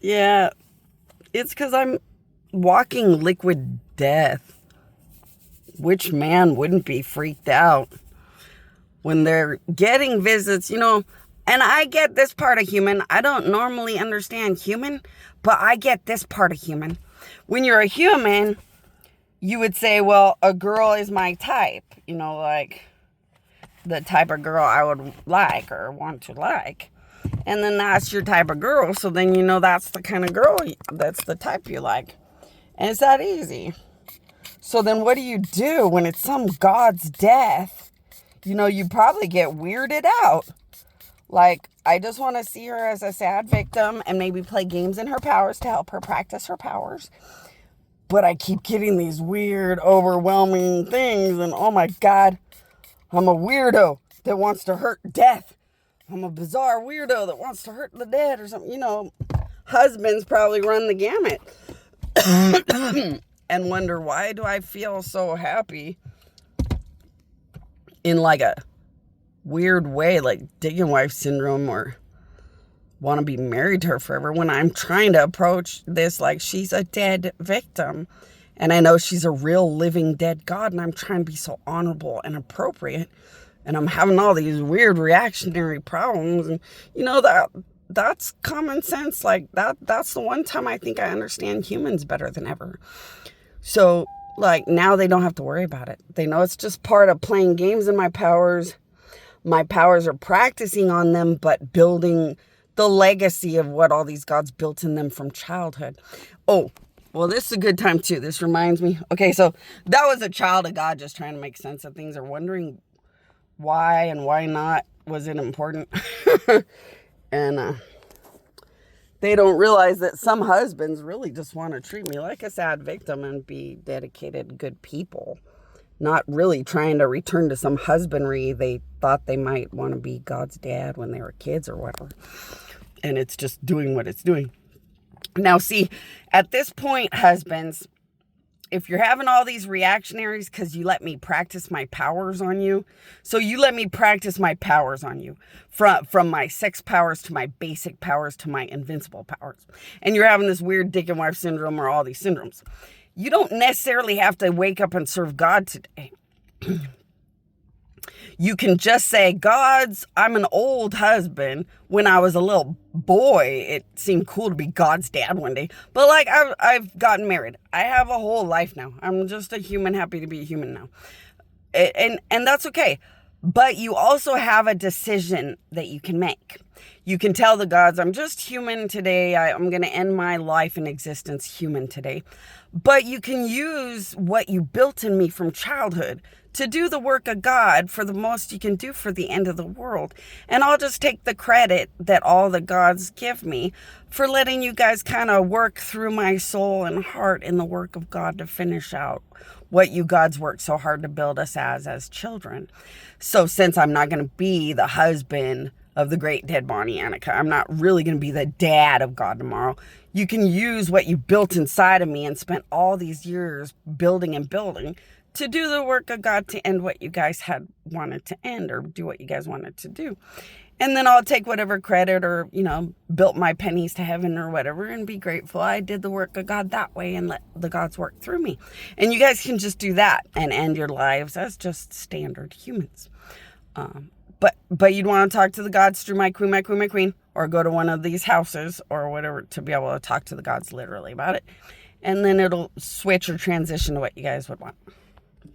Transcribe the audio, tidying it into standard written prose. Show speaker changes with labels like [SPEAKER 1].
[SPEAKER 1] Yeah, it's because I'm walking liquid death. Which man wouldn't be freaked out when they're getting visits, And I get this part of human. I don't normally understand human, but I get this part of human. When you're a human, you would say, well, a girl is my type, like the type of girl I would like or want to like. And then that's your type of girl. So then that's the kind of girl, that's the type you like. And it's that easy. So then what do you do when it's some god's death? You probably get weirded out. Like, I just want to see her as a sad victim and maybe play games in her powers to help her practice her powers. But I keep getting these weird, overwhelming things. And oh my God, I'm a weirdo that wants to hurt death. I'm a bizarre weirdo that wants to hurt the dead or something. Husbands probably run the gamut and wonder, why do I feel so happy in like a weird way, like digging wife syndrome, or want to be married to her forever, when I'm trying to approach this like she's a dead victim. And I know she's a real living dead God, and I'm trying to be so honorable and appropriate. And I'm having all these weird reactionary problems. And that's common sense. Like that's the one time I think I understand humans better than ever. So like now they don't have to worry about it. They know it's just part of playing games in my powers. My powers are practicing on them, but building the legacy of what all these gods built in them from childhood. Oh, well, this is a good time too. This reminds me. Okay, so that was a child of God just trying to make sense of things, or wondering why and why not was it important. And they don't realize that some husbands really just want to treat me like a sad victim and be dedicated, good people. Not really trying to return to some husbandry they thought they might want to be God's dad when they were kids or whatever. And it's just doing what it's doing. Now, see, at this point, husbands, if you're having all these reactionaries because you let me practice my powers on you, so you let me practice my powers on you, from my sex powers to my basic powers to my invincible powers, and you're having this weird dick and wife syndrome or all these syndromes, you don't necessarily have to wake up and serve God today. You can just say, God's, I'm an old husband. When I was a little boy, it seemed cool to be God's dad one day. But like, I've gotten married. I have a whole life now. I'm just a human, happy to be a human now. And that's okay. But you also have a decision that you can make. You can tell the gods, I'm just human today. I'm going to end my life and existence human today. But you can use what you built in me from childhood to do the work of God for the most you can do for the end of the world. And I'll just take the credit that all the gods give me for letting you guys kind of work through my soul and heart in the work of God to finish out what you gods worked so hard to build us as children. So since I'm not going to be the husband of the great dead Bonnie Annika, I'm not really going to be the dad of God tomorrow. You can use what you built inside of me and spent all these years building and building to do the work of God to end what you guys had wanted to end, or do what you guys wanted to do. And then I'll take whatever credit, or, built my pennies to heaven or whatever, and be grateful I did the work of God that way and let the gods work through me. And you guys can just do that and end your lives as just standard humans. But you'd want to talk to the gods through my queen, or go to one of these houses or whatever to be able to talk to the gods literally about it. And then it'll switch or transition to what you guys would want.